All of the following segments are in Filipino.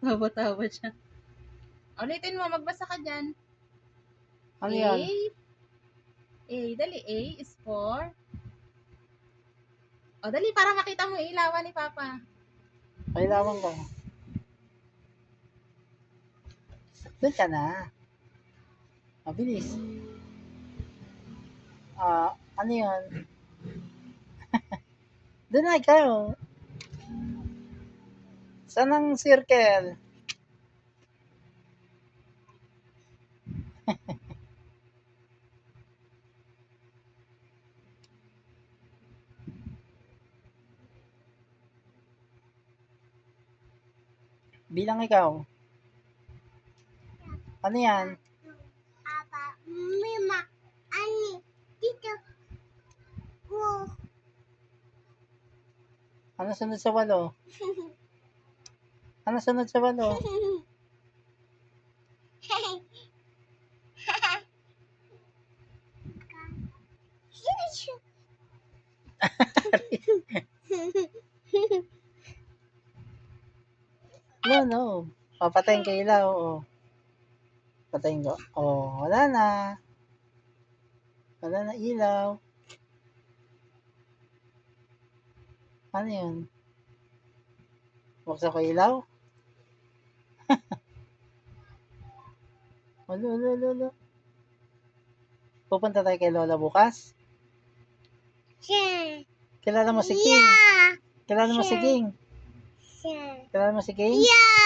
Tawa-tawa siya. Ulitin mo, magbasa ka dyan. Ano A. yan? A. Dali, A is for... O, dali, para makita mo yung ilawan ni Papa. Kailangan ko. Doon ka na. Mabilis. Ano yan? Doon na ikaw. Saan ang circle? Bilang ikaw. Ano yan? Papa, Mima, Ani, Tito, Wo. Ano sunod sa 8? Ano sunod sa 8? No. Papatayin ka ilaw. Oh. Patayin ko. Oh, wala na. Wala na ilaw. Ano yun? Buksan ko ilaw? Ulo. Pupunta tayo kay Lola bukas? Kilala mo si King? Kilala mo si King? Kilala mo si King? Yeah.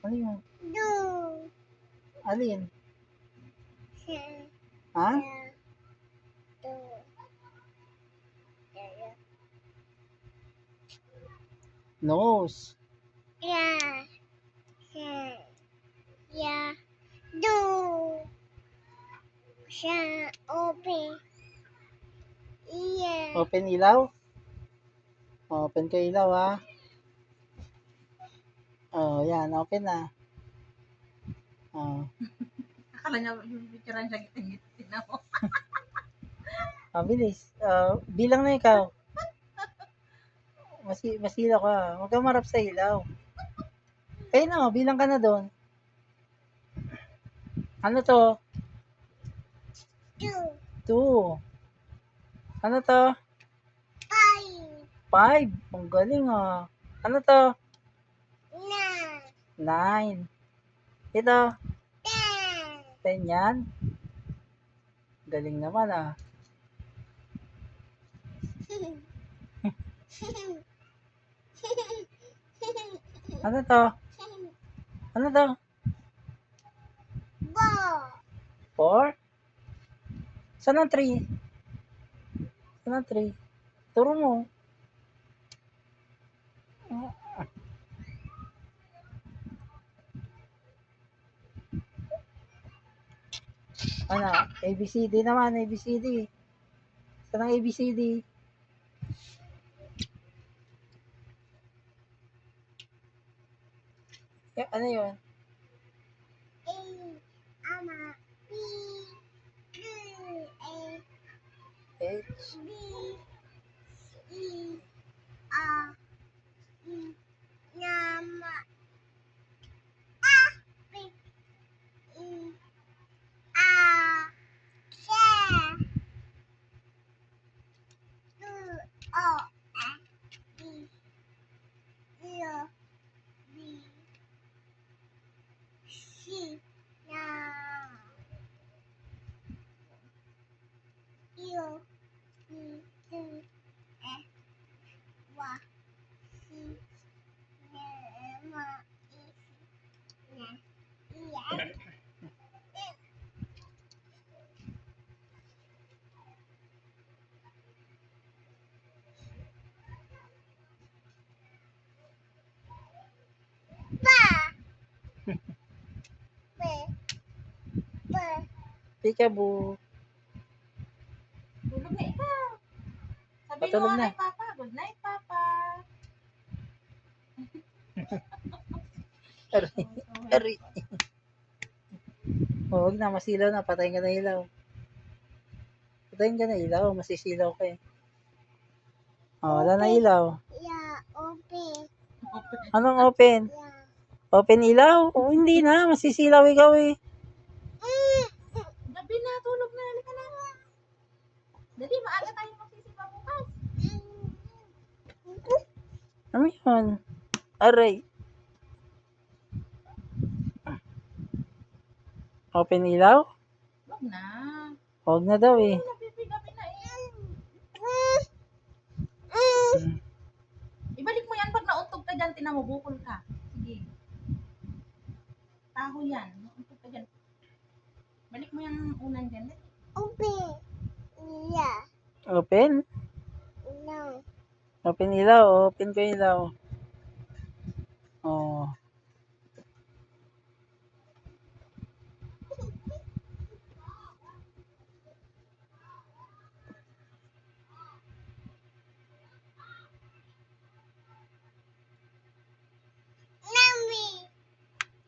Ano yun? Do. Alin? Ha? Do. Nose. Yeah. Do. Open. Yeah. Open ilaw? Open ko ilaw ha. Oh, yan. Open na. Oh. Akala niya yung picturean siya giting-giting na mo. Bilis. Bilang na ikaw. Masilaw ka. Huwag kang marap sa ilaw. No, bilang ka na doon. Ano to? 2. Ano to? 5. Ang galing ah. Ano to? 9. Ito? 10 yan? Galing naman ah. Ano to? 4? Saan ang 3? Turo mo. Ano? ABCD naman, ABCD. Saan ang ABCD? Ano yun? H. Peekaboo. Tulog na ikaw. Sabi Patulog mo na. kay Papa, good night, Papa. Ari. Huwag na, masilaw na. Patayin ka na ilaw. Masisilaw ka eh. Wala na ilaw. Anong open? Yeah. Open ilaw? O hindi na, masisilaw ikaw eh. Gabi na, tulog na. Halika na. Dali, maaga tayo magsisimba bukas. Ano yun? Aray. Open ilaw? Wag na. Huwag na daw eh. Gabi na eh. Hmm. Ibalik mo yan pag nauntog ka dyan, tinamubukol ka. Sige. Taho yan. Nauntog ka dyan. Balik mo yung unan dyan. Dali. Open. Yeah. Open? No. Open ilaw. Open ko ilaw. Oh. Nami.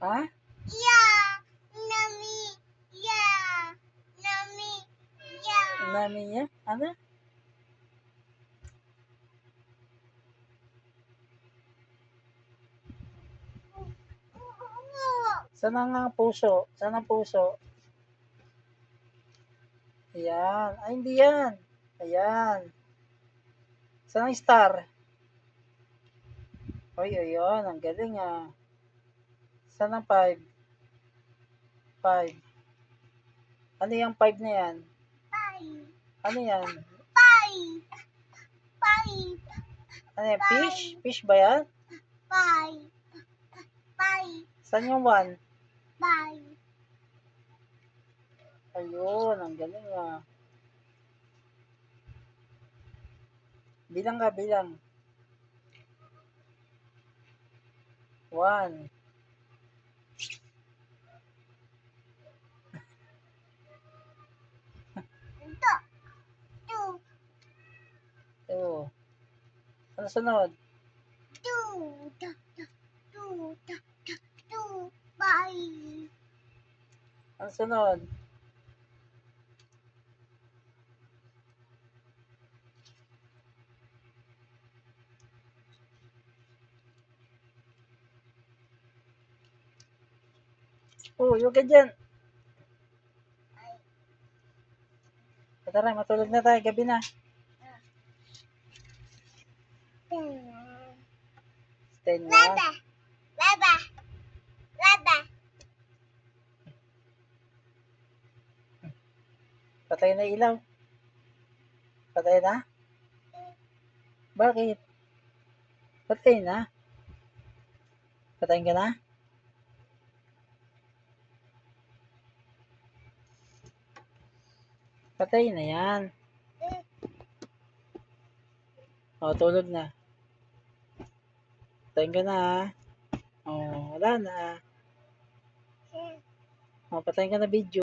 Ha? Yeah. Nami. Yeah. Nami. Yeah. Namin niya? Ano? Saan ang puso? Saan ang puso? Ayan. Ay, hindi yan. Ayan. Saan ang star? Oy, ayun. Ang galing ah. Saan ang 5? 5. Ano yung 5 na yan? Five. Ano yan? Five. Five. Ano yan? Fish? Fish ba yan? Five. Five. Saan yung 1? Five. Ayun. Ang galing ah. Bilang ka, bilang. 1. Two. 2. Ano sunod? Two. Two. Two. Five. Ano sunod? Oh, yung ka dyan. Tara, matulog na tayo. Gabi na. Stay na. Baba. Baba. Baba. Patay na ilaw. Patay na? Bakit? Patay na? Patayin ka na? Patay na yan. O, tulog na. Patayin ka na ha. O, wala na. O, patayin ka na video.